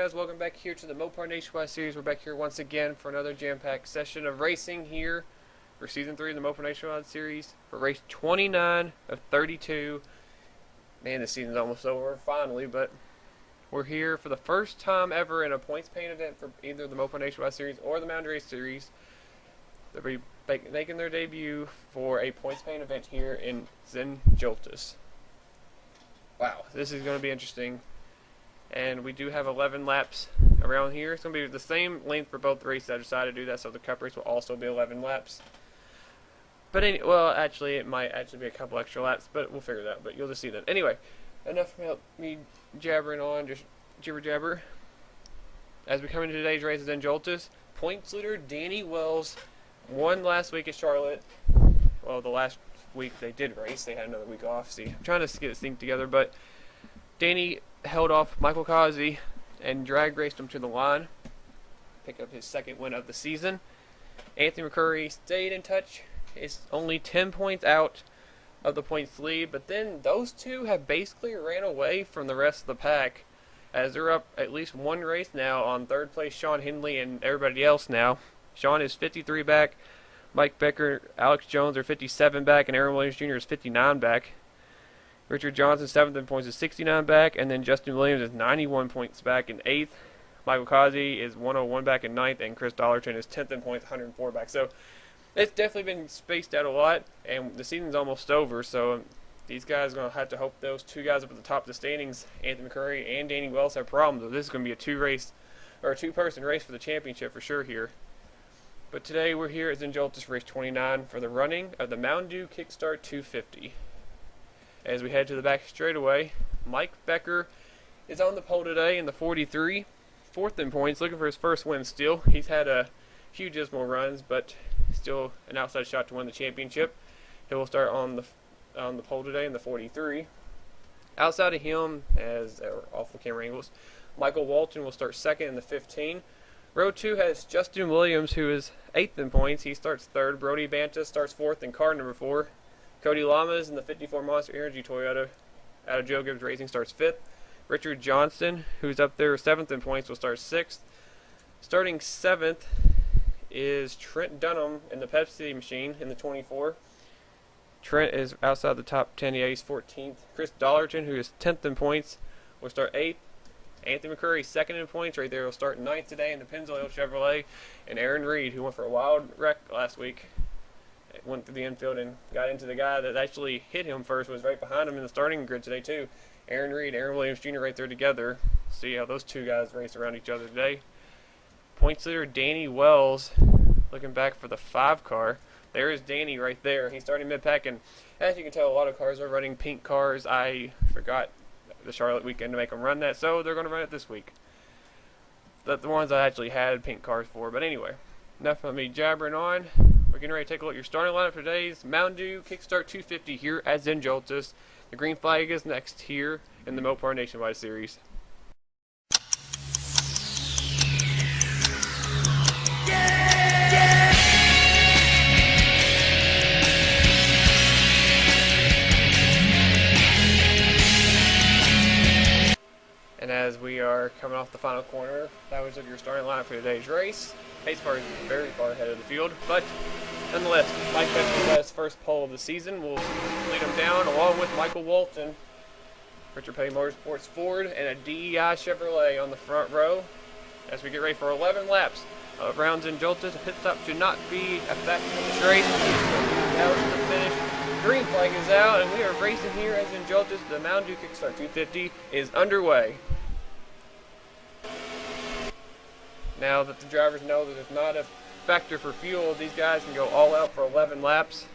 guys? Welcome back here to the Mopar Nationwide Series. We're back here once again for another jam-packed session of racing here for Season 3 of the Mopar Nationwide Series for race 29 of 32. Man, this season's almost over finally, but we're here for the first time ever in a points paying event for either the Mopar Nationwide Series or the Mountain Race Series. They'll be making their debut for a points paying event here in Zen Joltis. Wow, this is going to be interesting. And we do have 11 laps around here. It's going to be the same length for both races. I decided to do that, so the Cup race will also be 11 laps. But well, actually, it might actually be a couple extra laps, but we'll figure it out. But you'll just see that. Anyway, enough of me jabbering on, just jibber jabber. As we come into today's race at Zen Joltis, points leader Danny Wells won last week at Charlotte. Well, the last week they did race. They had another week off. See, I'm trying to get this thing together, but Danny held off Michael Kazi and drag raced him to the line. Pick up his second win of the season. Anthony McCurry stayed in touch. Is only 10 points out of the points lead, but then those two have basically ran away from the rest of the pack, as they're up at least one race now on third place Sean Hindley and everybody else now. Sean is 53 back. Mike Becker, Alex Jones are 57 back, and Aaron Williams Jr. is 59 back. Richard Johnson, 7th in points, is 69 back, and then Justin Williams is 91 points back in 8th. Michael Kazi is 101 back in 9th, and Chris Dollarton is 10th in points, 104 back. So it's definitely been spaced out a lot, and the season's almost over, so these guys are going to have to hope those two guys up at the top of the standings, Anthony McCurry and Danny Wells, have problems. So this is going to be a two-person race for the championship for sure here. But today we're here at Zen Joltis race 29 for the running of the Mountain Dew KICKSTART 250. As we head to the back straightaway, Mike Becker is on the pole today in the 43, 4th in points, looking for his first win still. He's had a few dismal runs, but still an outside shot to win the championship. He will start on the pole today in the 43. Outside of him, as awful camera angles, Michael Walton will start second in the 15. Row 2 has Justin Williams, who is 8th in points. He starts 3rd. Brody Banta starts 4th in car number 4. Cody Lamas in the 54 Monster Energy Toyota out of Joe Gibbs Racing starts 5th. Richard Johnson, who's up there 7th in points, will start 6th. Starting 7th is Trent Dunham in the Pepsi machine in the 24. Trent is outside the top 10. Yeah, he's 14th. Chris Dollarton, who is 10th in points, will start 8th. Anthony McCurry, 2nd in points, right there, will start 9th today in the Pennzoil Chevrolet. And Aaron Reed, who went for a wild wreck last week, went through the infield and got into the guy that actually hit him first, was right behind him in the starting grid today too. Aaron Reed, Aaron Williams Jr. right there together. See how those two guys race around each other today. Points leader Danny Wells looking back for the 5 car. There is Danny right there. He's starting mid-pack, and as you can tell, a lot of cars are running pink cars. I forgot the Charlotte weekend to make them run that, so they're going to run it this week. The ones I actually had pink cars for. But anyway, enough of me jabbering on. We're getting ready to take a look at your starting lineup for today's Mountain Dew KICKSTART 250 here at Zen Joltis. The green flag is next here in the Mopar Nationwide Series. And as we are coming off the final corner, that was your starting lineup for today's race. Pace car is very far ahead of the field, but nonetheless, Mike Becker has first pole of the season. We'll lead him down along with Michael Walton, Richard Petty Motorsports Ford, and a DEI Chevrolet on the front row as we get ready for 11 laps of rounds in Joltis. A pit stop should not be a factor in this race. Now to the finish. Green flag is out, and we are racing here as in Joltis. The Mountain Dew KICKSTART 250 is underway. Now that the drivers know that it's not a factor for fuel, these guys can go all out for 11 laps.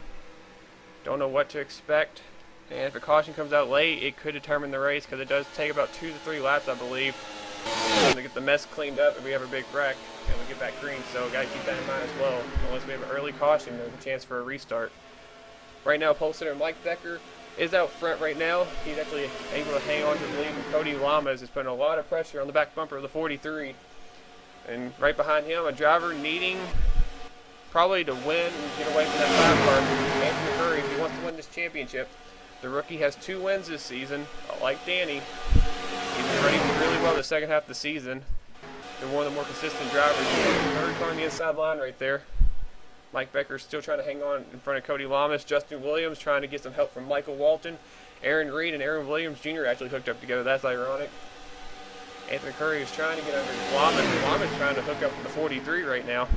Don't know what to expect. And if a caution comes out late, it could determine the race, because it does take about 2 to 3 laps, I believe, to get the mess cleaned up if we have a big wreck and we get back green. So got to keep that in mind as well. Unless we have an early caution, there's a chance for a restart. Right now, pole sitter Mike Becker is out front right now. He's actually able to hang on to the lead, and Cody Lamas is putting a lot of pressure on the back bumper of the 43. And right behind him, a driver needing probably to win and get away from that 5 car, Anthony McCurry, if he wants to win this championship. The rookie has 2 wins this season, like Danny. He's been running really well the second half of the season. They're one of the more consistent drivers. Third car on the inside line right there. Mike Becker still trying to hang on in front of Cody Lamas. Justin Williams trying to get some help from Michael Walton. Aaron Reed and Aaron Williams Jr. actually hooked up together. That's ironic. Anthony Curry is trying to get under Lamas. Lamas trying to hook up with the 43 right now.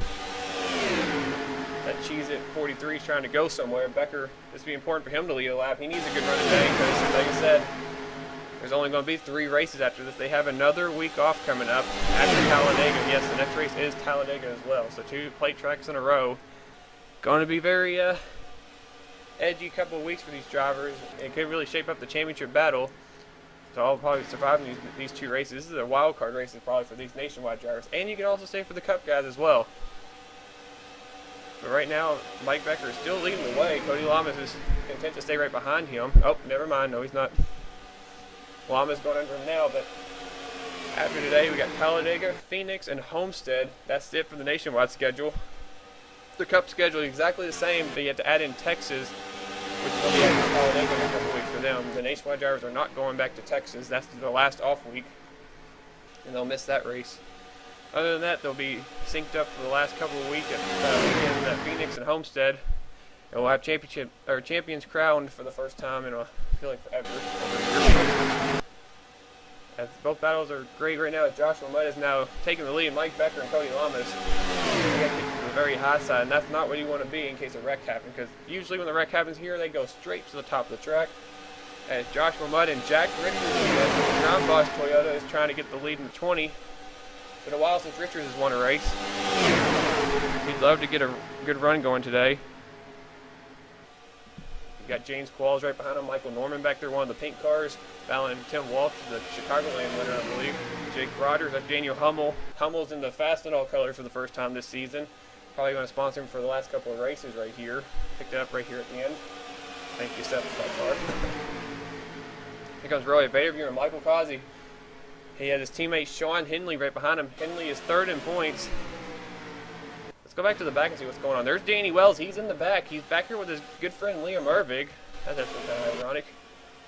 That Cheez-It 43 is trying to go somewhere. Becker, this will be important for him to lead a lap. He needs a good run today because, like I said, there's only going to be 3 races after this. They have another week off coming up after Talladega. Yes, the next race is Talladega as well. So 2 plate tracks in a row. Going to be very edgy couple of weeks for these drivers. It could really shape up the championship battle. So I'll probably survive these 2 races. This is a wild card race probably for these nationwide drivers. And you can also say for the Cup guys as well. But right now, Mike Becker is still leading the way. Cody Lamas is content to stay right behind him. Oh, never mind. No, he's not. Lamas going under him now, but after today, we got Talladega, Phoenix, and Homestead. That's it for the nationwide schedule. The Cup schedule is exactly the same, but you have to add in Texas, which will be after Talladega in a couple weeks for them. The nationwide drivers are not going back to Texas. That's the last off week, and they'll miss that race. Other than that, they'll be synced up for the last couple of weeks at Phoenix and Homestead. And we'll have champions crowned for the first time in I feel like forever. As both battles are great right now. Joshua Mudd is now taking the lead. Mike Becker and Cody Lamas to the very high side, and that's not where you want to be in case a wreck happens. Because usually when the wreck happens here, they go straight to the top of the track. As Joshua Mudd and Jack Richards, Ground Boss Toyota, is trying to get the lead in the 20. It's been a while since Richards has won a race. He'd love to get a good run going today. You got James Qualls right behind him, Michael Norman back there, one of the pink cars, battling Tim Walsh, the Chicagoland winner, I believe. Jake Rogers, that's Daniel Hummel. Hummel's in the Fastenal colors for the first time this season. Probably going to sponsor him for the last couple of races right here. Picked it up right here at the end. Thank you, Seth, for that car. Here comes Roy Baderview and Michael Causey. He has his teammate Sean Henley right behind him. Henley is 3rd in points. Let's go back to the back and see what's going on. There's Danny Wells. He's in the back. He's back here with his good friend Liam Ervig. That's actually kind of ironic.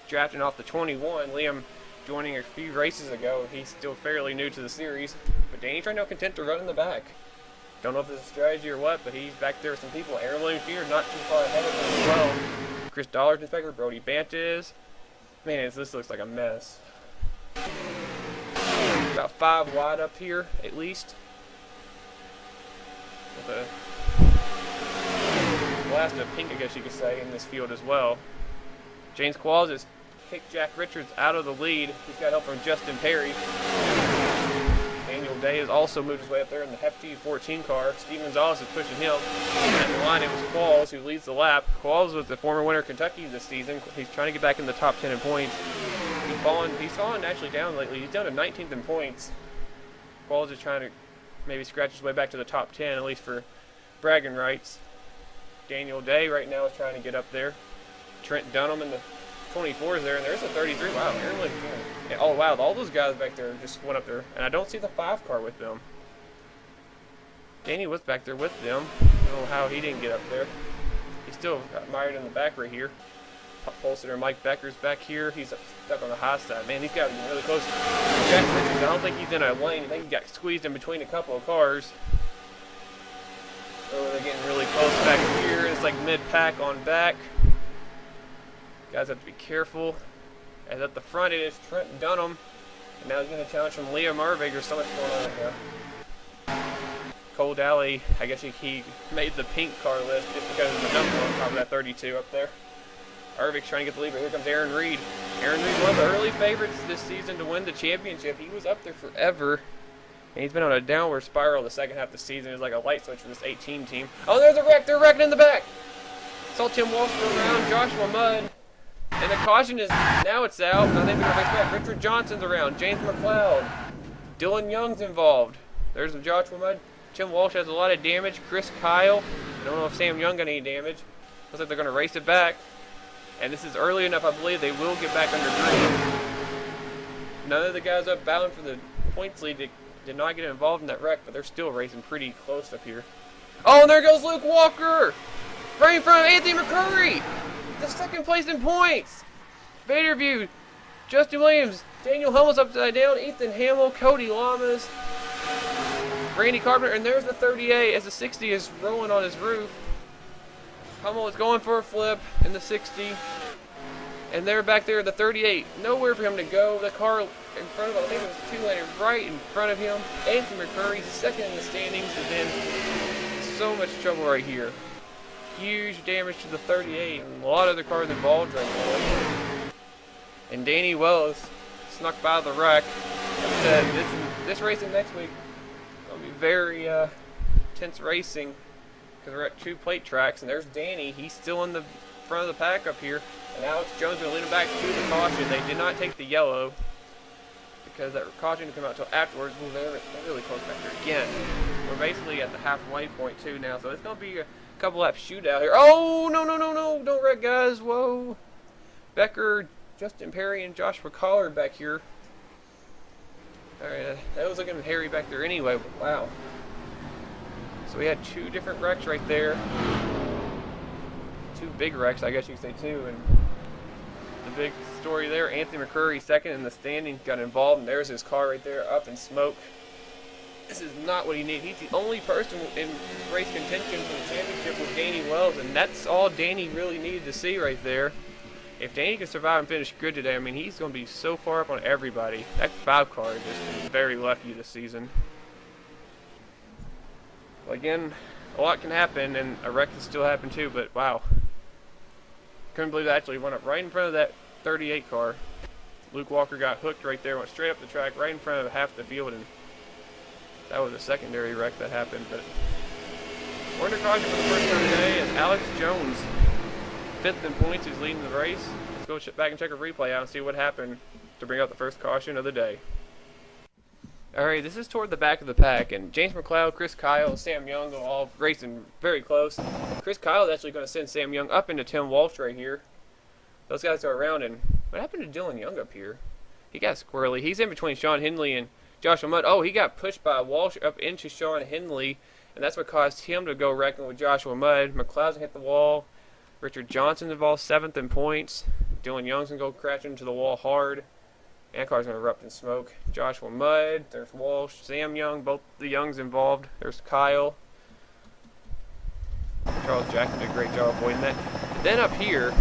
Drafting off the 21. Liam joining a few races ago. He's still fairly new to the series. But Danny's right now content to run in the back. Don't know if it's a strategy or what, but he's back there with some people. Aaron Williams Jr. not too far ahead of him as well. Chris Dollarton's back there. Brody Bantes. Man, this looks like a mess. About 5 wide up here, at least. With a blast of pink, I guess you could say, in this field as well. James Qualls has kicked Jack Richards out of the lead. He's got help from Justin Perry. Daniel Day has also moved his way up there in the Hefty 14 car. Steve Gonzalez is pushing him. At the line, it was Qualls who leads the lap. Qualls was the former winner of Kentucky this season. He's trying to get back in the top 10 in points. He's fallen actually down lately. He's down to 19th in points. Qualls is trying to maybe scratch his way back to the top 10, at least for bragging rights. Daniel Day right now is trying to get up there. Trent Dunham in the 24 is there, and there's a 33. Wow, Aaron Williams. Yeah, oh, wow, all those guys back there just went up there, and I don't see the 5 car with them. Danny was back there with them. I don't know how he didn't get up there. He's still got mired in the back right here. Pole sitter Mike Becker's back here. He's stuck on the high side. Man, he's got to be really close. Jack Richards, I don't think he's in a lane. I think he got squeezed in between a couple of cars. Oh, they're getting really close back here. It's like mid-pack on back. Guys have to be careful. As at the front, it is Trent Dunham. And now he's going to challenge from Liam Ervig. There's so much going on right now. Cole Daly, I guess he made the pink car list just because of the number on top of that 32 up there. Ervig's trying to get the lead, but here comes Aaron Reed. Aaron Reed, one of the early favorites this season to win the championship. He was up there forever, and he's been on a downward spiral the second half of the season. It's like a light switch for this 18 team. Oh, there's a wreck. They're wrecking in the back. Saw Tim Walsh go around, Joshua Mudd. And the caution is, now it's out. Now they've been back back. Richard Johnson's around. James McLeod. Dylan Young's involved. There's Joshua Mudd. Tim Walsh has a lot of damage. Chris Kyle. I don't know if Sam Young got any damage. Looks like they're going to race it back. And this is early enough, I believe they will get back under green. None of the guys up battling for the points lead did not get involved in that wreck, but they're still racing pretty close up here. Oh, and there goes Luke Walker! Right in front of Anthony McCurry! The 2nd place in points! Baderview, Justin Williams, Daniel Hummel's upside down, Ethan Hamill, Cody Lamas. Randy Carpenter, and there's the 38 as the 60 is rolling on his roof. Hummel is going for a flip in the 60. And they're back there at the 38. Nowhere for him to go. The car in front of him, I think it was a two-laner right in front of him. Anthony McCurry second in the standings, and then so much trouble right here. Huge damage to the 38, and a lot of other cars involved right now. And Danny Wells snuck by the wreck. Like I said, this racing next week will be very intense racing because we're at 2 plate tracks, and there's Danny. He's still in the front of the pack up here, and Alex Jones will lead him back to the caution. They did not take the yellow because that caution didn't come out until afterwards. Well, they're really close back there again. We're basically at the halfway point too now, so it's going to be a couple lap shootout here. Oh, no, don't wreck, guys. Whoa. Becker, Justin Perry, and Joshua Collard back here. Alright, that was looking hairy back there anyway, but wow. So we had 2 different wrecks right there. 2 big wrecks, I guess you could say too. And the big story there, Anthony McCurry second in the standings got involved, and there's his car right there up in smoke. This is not what he needs. He's the only person in race contention for the championship with Danny Wells, and that's all Danny really needed to see right there. If Danny can survive and finish good today, I mean, he's going to be so far up on everybody. That 5 car is just very lucky this season. Well, again, a lot can happen, and a wreck can still happen too, but wow. Couldn't believe that actually went up right in front of that 38 car. Luke Walker got hooked right there, went straight up the track, right in front of half the field, and that was a secondary wreck that happened. But we're under caution for the first time today, and Alex Jones, 5th in points, is leading the race. Let's go back and check a replay out and see what happened to bring out the first caution of the day. Alright, this is toward the back of the pack, and James McLeod, Chris Kyle, and Sam Young are all racing very close. Chris Kyle is actually going to send Sam Young up into Tim Walsh right here. Those guys are around, and what happened to Dylan Young up here? He got squirrely. He's in between Sean Henley and Joshua Mudd. Oh, he got pushed by Walsh up into Sean Henley, and that's what caused him to go wrecking with Joshua Mudd. McLeod's hit the wall. Richard Johnson involved 7th in points. Dylan Young's going to go crashing into the wall hard. And car's going to erupt in smoke. Joshua Mudd, there's Walsh, Sam Young, both the Youngs involved. There's Kyle. Charles Jackson did a great job avoiding that. And then up here,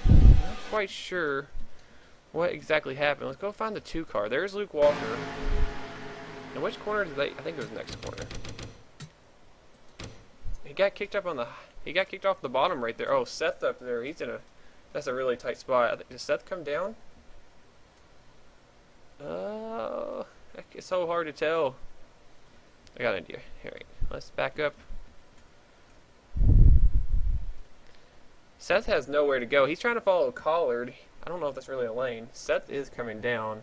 not quite sure what exactly happened. Let's go find the 2 car. There's Luke Walker. And which corner did they? I think it was the next corner. He got kicked up on the. He got kicked off the bottom right there. Oh, Seth up there. He's in a. That's a really tight spot. Did Seth come down? It's so hard to tell. I got an idea. Alright, let's back up. Seth has nowhere to go. He's trying to follow Collard. I don't know if that's really a lane. Seth is coming down.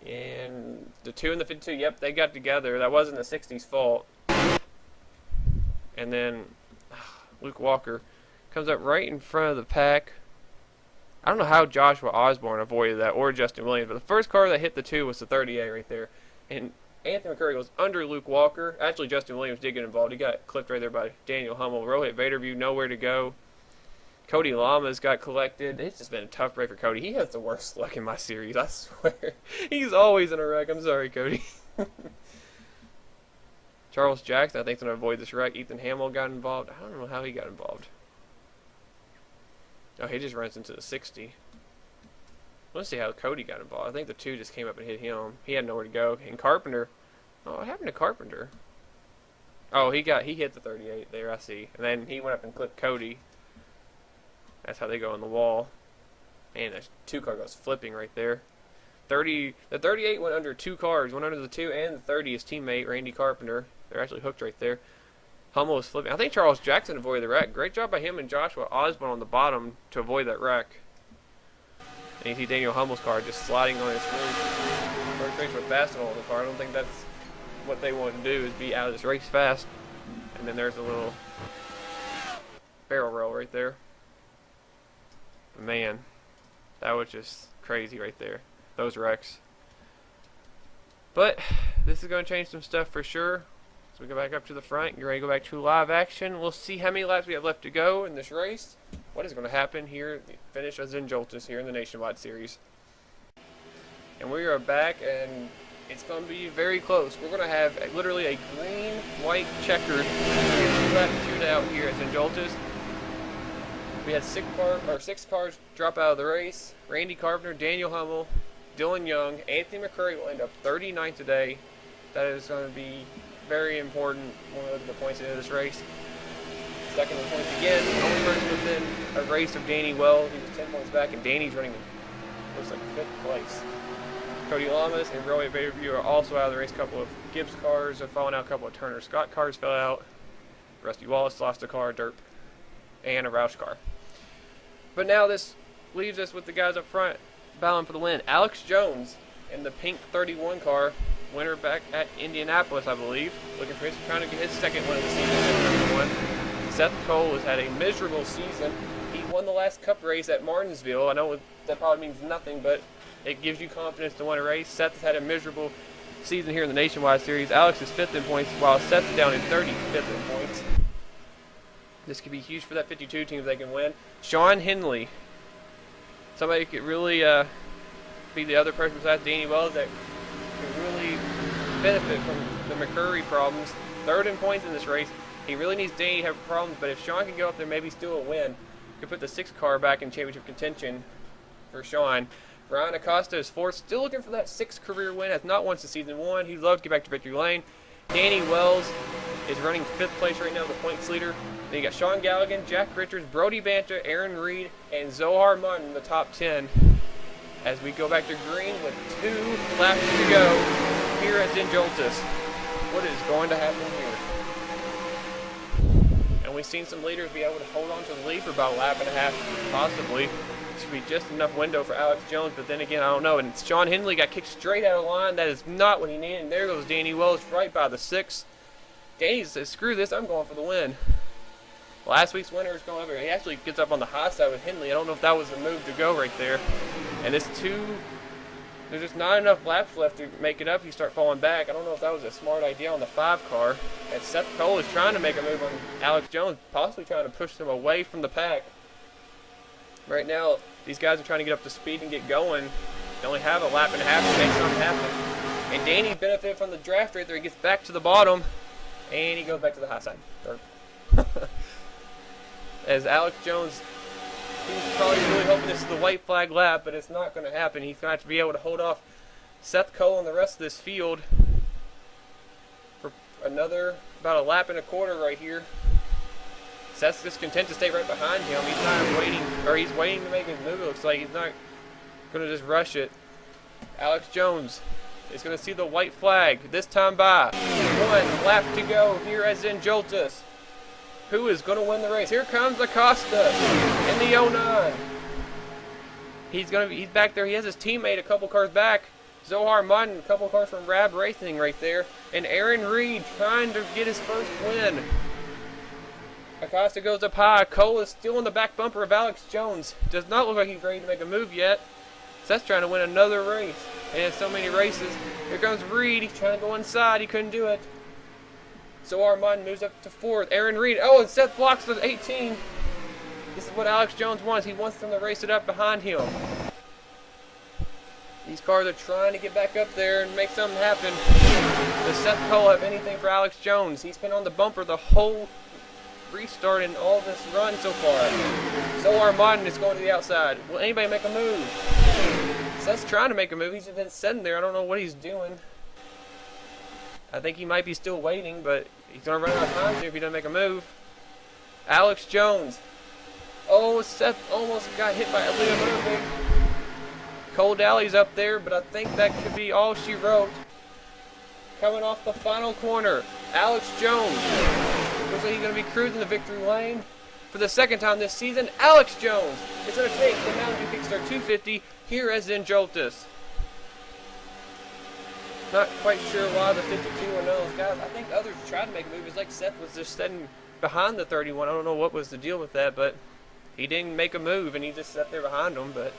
And the 2 and the 52, yep, they got together. That wasn't the 60's fault. And then Luke Walker comes up right in front of the pack. I don't know how Joshua Osborne avoided that, or Justin Williams, but the first car that hit the 2 was the 38 right there. And Anthony McCurry goes under Luke Walker. Actually, Justin Williams did get involved. He got clipped right there by Daniel Hummel. Rohit Vaderview, nowhere to go. Cody Lamas got collected. It's just been a tough break for Cody. He has the worst luck in my series, I swear. He's always in a wreck. I'm sorry, Cody. Charles Jackson, I think, is going to avoid this wreck. Ethan Hamill got involved. I don't know how he got involved. Oh, he just runs into the 60. Let's see how Cody got involved. I think the 2 just came up and hit him. He had nowhere to go. And Carpenter. Oh, what happened to Carpenter? Oh, he hit the 38 there, I see. And then he went up and clipped Cody. That's how they go on the wall. Man, that 2 car goes flipping right there. The 38 went under 2 cars. Went under the 2 and the 30, his teammate, Randy Carpenter. They're actually hooked right there. Hummel was flipping. I think Charles Jackson avoided the wreck. Great job by him and Joshua Osborne on the bottom to avoid that wreck. And you see Daniel Hummel's car just sliding on his roof. First race with fast on the car. I don't think that's what they want to do, is be out of this race fast. And then there's a little barrel roll right there. Man, that was just crazy right there. Those wrecks. But this is going to change some stuff for sure. So we go back up to the front. You're ready to go back to live action. We'll see how many laps we have left to go in this race. What is going to happen here at the finish of Zen Joltis here in the Nationwide Series. And we are back, and it's going to be very close. We're going to have literally a green-white checkered lap shootout here at Zen Joltis. We had six cars drop out of the race. Randy Carpenter, Daniel Hummel, Dylan Young, Anthony McCurry will end up 39th today. That is going to be very important when we look at the points into this race. Second in points again, only person within a race of Danny Wells. He was 10 points back, and Danny's running, looks like 5th place. Cody Lamas and Roy Bayview are also out of the race. A couple of Gibbs cars have fallen out. A couple of Turner Scott cars fell out. Rusty Wallace lost a car, Derp, and a Roush car. But now this leaves us with the guys up front battling for the win. Alex Jones in the pink 31 car, winner back at Indianapolis, I believe. Looking for trying to get his second win of the season at 31. Seth Cole has had a miserable season. He won the last Cup race at Martinsville. I know that probably means nothing, but it gives you confidence to win a race. Seth has had a miserable season here in the Nationwide Series. Alex is 5th in points, while Seth is down in 35th in points. This could be huge for that 52 team if they can win. Sean Henley, somebody could really be the other person besides Danny Wells that could really benefit from the McCurry problems. 3rd in points in this race. He really needs Danny to have problems, but if Sean can go up there, maybe still a win. Could put the 6th car back in championship contention for Sean. Ryan Acosta is 4th, still looking for that 6th career win. Has not won since season 1. He'd love to get back to victory lane. Danny Wells is running 5th place right now, the points leader. Then you got Sean Galligan, Jack Richards, Brody Banta, Aaron Reed, and Zohar Munn in the top 10. As we go back to green with 2 laps to go here at Zen Joltis. What is going to happen here? And we've seen some leaders be able to hold on to the lead for about a lap and a half, possibly. Should be just enough window for Alex Jones, but then again, I don't know. And Sean Henley got kicked straight out of line. That is not what he needed. And there goes Danny Wells right by the 6th. Danny says, screw this, I'm going for the win. Last week's winner is going over. He actually gets up on the high side with Henley. I don't know if that was the move to go right there. And there's just not enough laps left to make it up. You start falling back. I don't know if that was a smart idea on the 5 car. And Seth Cole is trying to make a move on Alex Jones, possibly trying to push him away from the pack. Right now, these guys are trying to get up to speed and get going. They only have a lap and a half to make something happen. And Danny benefited from the draft right there. He gets back to the bottom, and he goes back to the high side. As Alex Jones, he's probably really hoping this is the white flag lap, but it's not going to happen. He's going to have to be able to hold off Seth Cole and the rest of this field for another about a lap and a quarter right here. Seth's just content to stay right behind him. He's not waiting, or he's waiting to make his move. It looks like he's not going to just rush it. Alex Jones is going to see the white flag this time by 1 lap to go here at Zen Joltis. Who is going to win the race? Here comes Acosta in the 09. He's back there. He has his teammate a couple cars back. Zohar Munn, a couple cars from Rab Racing right there. And Aaron Reed trying to get his first win. Acosta goes up high. Cole is still in the back bumper of Alex Jones. Does not look like he's ready to make a move yet. Seth's trying to win another race. And in so many races. Here comes Reed. He's trying to go inside. He couldn't do it. Zohar Munn moves up to 4th. Aaron Reed. Oh, and Seth blocks the 18. This is what Alex Jones wants. He wants them to race it up behind him. These cars are trying to get back up there and make something happen. Does Seth Cole have anything for Alex Jones? He's been on the bumper the whole restart in all this run so far. Zohar Munn is going to the outside. Will anybody make a move? Seth's trying to make a move. He's just been sitting there. I don't know what he's doing. I think he might be still waiting, but he's going to run out of time if he doesn't make a move. Alex Jones. Oh, Seth almost got hit by Leo Murphy. Cole Dalley's up there, but I think that could be all she wrote. Coming off the final corner, Alex Jones. Looks like he's going to be cruising the victory lane for the 2nd time this season. Alex Jones is going to take the Mountain Dew KICKSTART 250 here at Zen Joltis. Not quite sure why the 52 are those guys. I think others tried to make moves. Like Seth was just sitting behind the 31. I don't know what was the deal with that, but he didn't make a move, and he just sat there behind him. But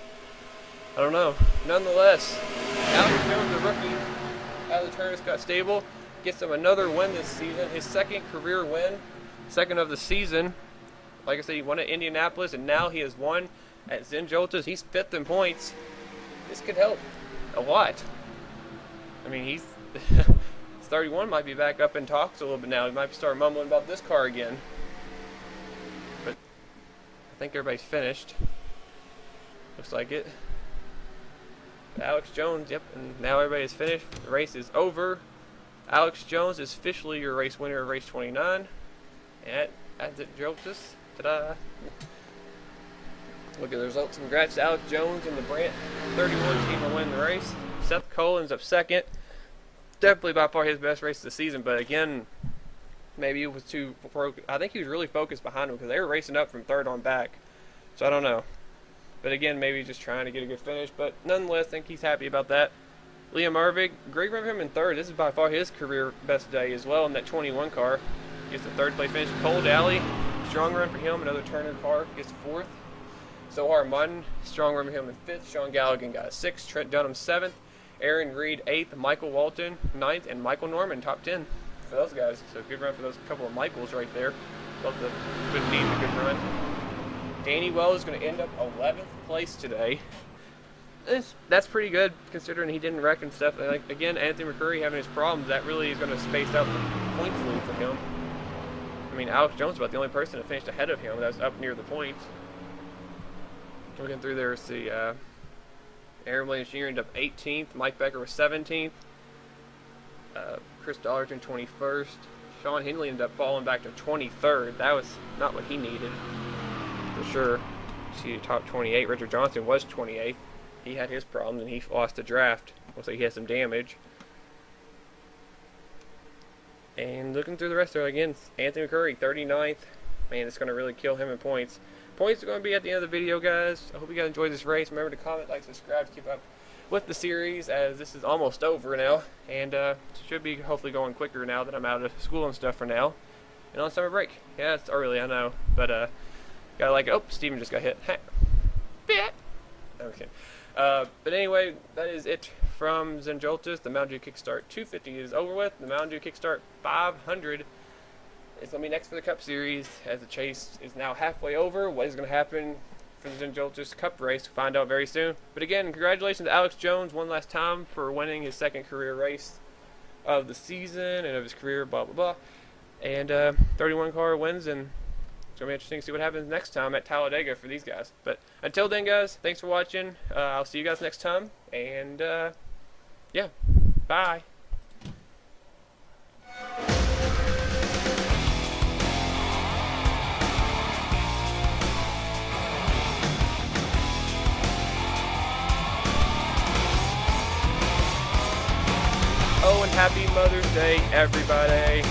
I don't know. Nonetheless, Alex Jones, the rookie out of the Turner Scott stable, gets him another win this season. His 2nd career win, 2nd of the season. Like I said, he won at Indianapolis, and now he has won at Zen Joltis. He's 5th in points. This could help a lot. I mean, he's 31, might be back up in talks a little bit now. He might start mumbling about this car again. But I think everybody's finished. Looks like it. Alex Jones, yep, and now everybody is finished. The race is over. Alex Jones is officially your race winner of race 29 at Zen Joltis. Ta-da! Look at the results. Congrats to Alex Jones and the Brant 31 team on winning the race. Seth Collins up second. Definitely by far his best race of the season, but again, maybe it was too focused. I think he was really focused behind him because they were racing up from third on back. So I don't know. But again, maybe just trying to get a good finish. But nonetheless, I think he's happy about that. Liam Ervig, great run for him in third. This is by far his career best day as well in that 21 car. Gets the third place finish. Cole Daly, strong run for him. Another Turner car gets fourth. Zohar Martin, strong run for him in fifth. Sean Galligan got a sixth. Trent Dunham seventh. Aaron Reed eighth. Michael Walton ninth. And Michael Norman top 10 for those guys. So good run for those couple of Michaels right there. Both the good need a good run. Danny Wells is going to end up 11th place today. That's pretty good considering he didn't wreck and stuff. Like, again, Anthony McCurry having his problems, that really is going to space out the points lead for him. I mean, Alex Jones was about the only person that finished ahead of him that was up near the points. Looking through there, see, Aaron Williams Jr. ended up 18th. Mike Becker was 17th. Chris Dollarton 21st. Sean Henley ended up falling back to 23rd. That was not what he needed. For sure. See, top 28. Richard Johnson was 28th. He had his problems and he lost the draft. Looks like he had some damage. And looking through the rest there again, Anthony McCurry 39th. Man, it's going to really kill him in points. Points are going to be at the end of the video, guys. I hope you guys enjoyed this race. Remember to comment, like, subscribe to keep up with the series as this is almost over now. And should be hopefully going quicker now that I'm out of school and stuff for now. And on summer break. Yeah, it's early, I know. But, gotta like, oh, Steven just got hit. Okay. But anyway, that is it from Zen Joltis. The Mountain Dew Kickstart 250 is over with. The Mountain Dew Kickstart 500 is going to be next for the Cup Series as the chase is now halfway over. What is going to happen for the Zen Joltis Cup race? We'll find out very soon. But again, congratulations to Alex Jones one last time for winning his second career race of the season and of his career, blah, blah, blah. And 31 car wins, and it's going to be interesting to see what happens next time at Talladega for these guys. But until then, guys, thanks for watching. I'll see you guys next time. And, yeah, bye. Oh, and happy Mother's Day, everybody.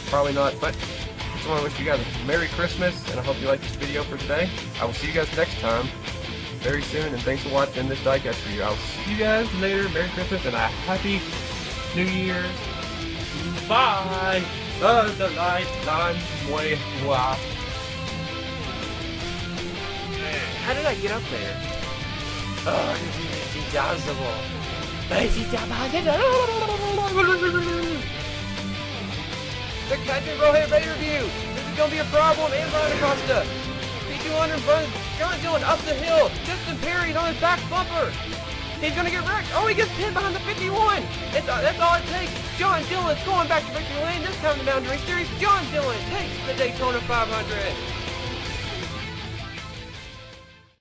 Probably not, but I just want to wish you guys a Merry Christmas, and I hope you like this video for today. I will see you guys next time, very soon, and thanks for watching this diecast for you. I will see you guys later. Merry Christmas and a Happy New Year. Bye! The lifetime way. Wow. How did I get up there? Oh, this is impossible. The Captain Rohit Ray review. This is going to be a problem. And Ryan Acosta. P200 runs John Dillon up the hill. Justin Perry's on his back bumper. He's going to get wrecked. Oh, he gets pinned behind the 51. That's all it takes. John Dillon's going back to victory lane. This time the Mountain Race Series. John Dillon takes the Daytona 500.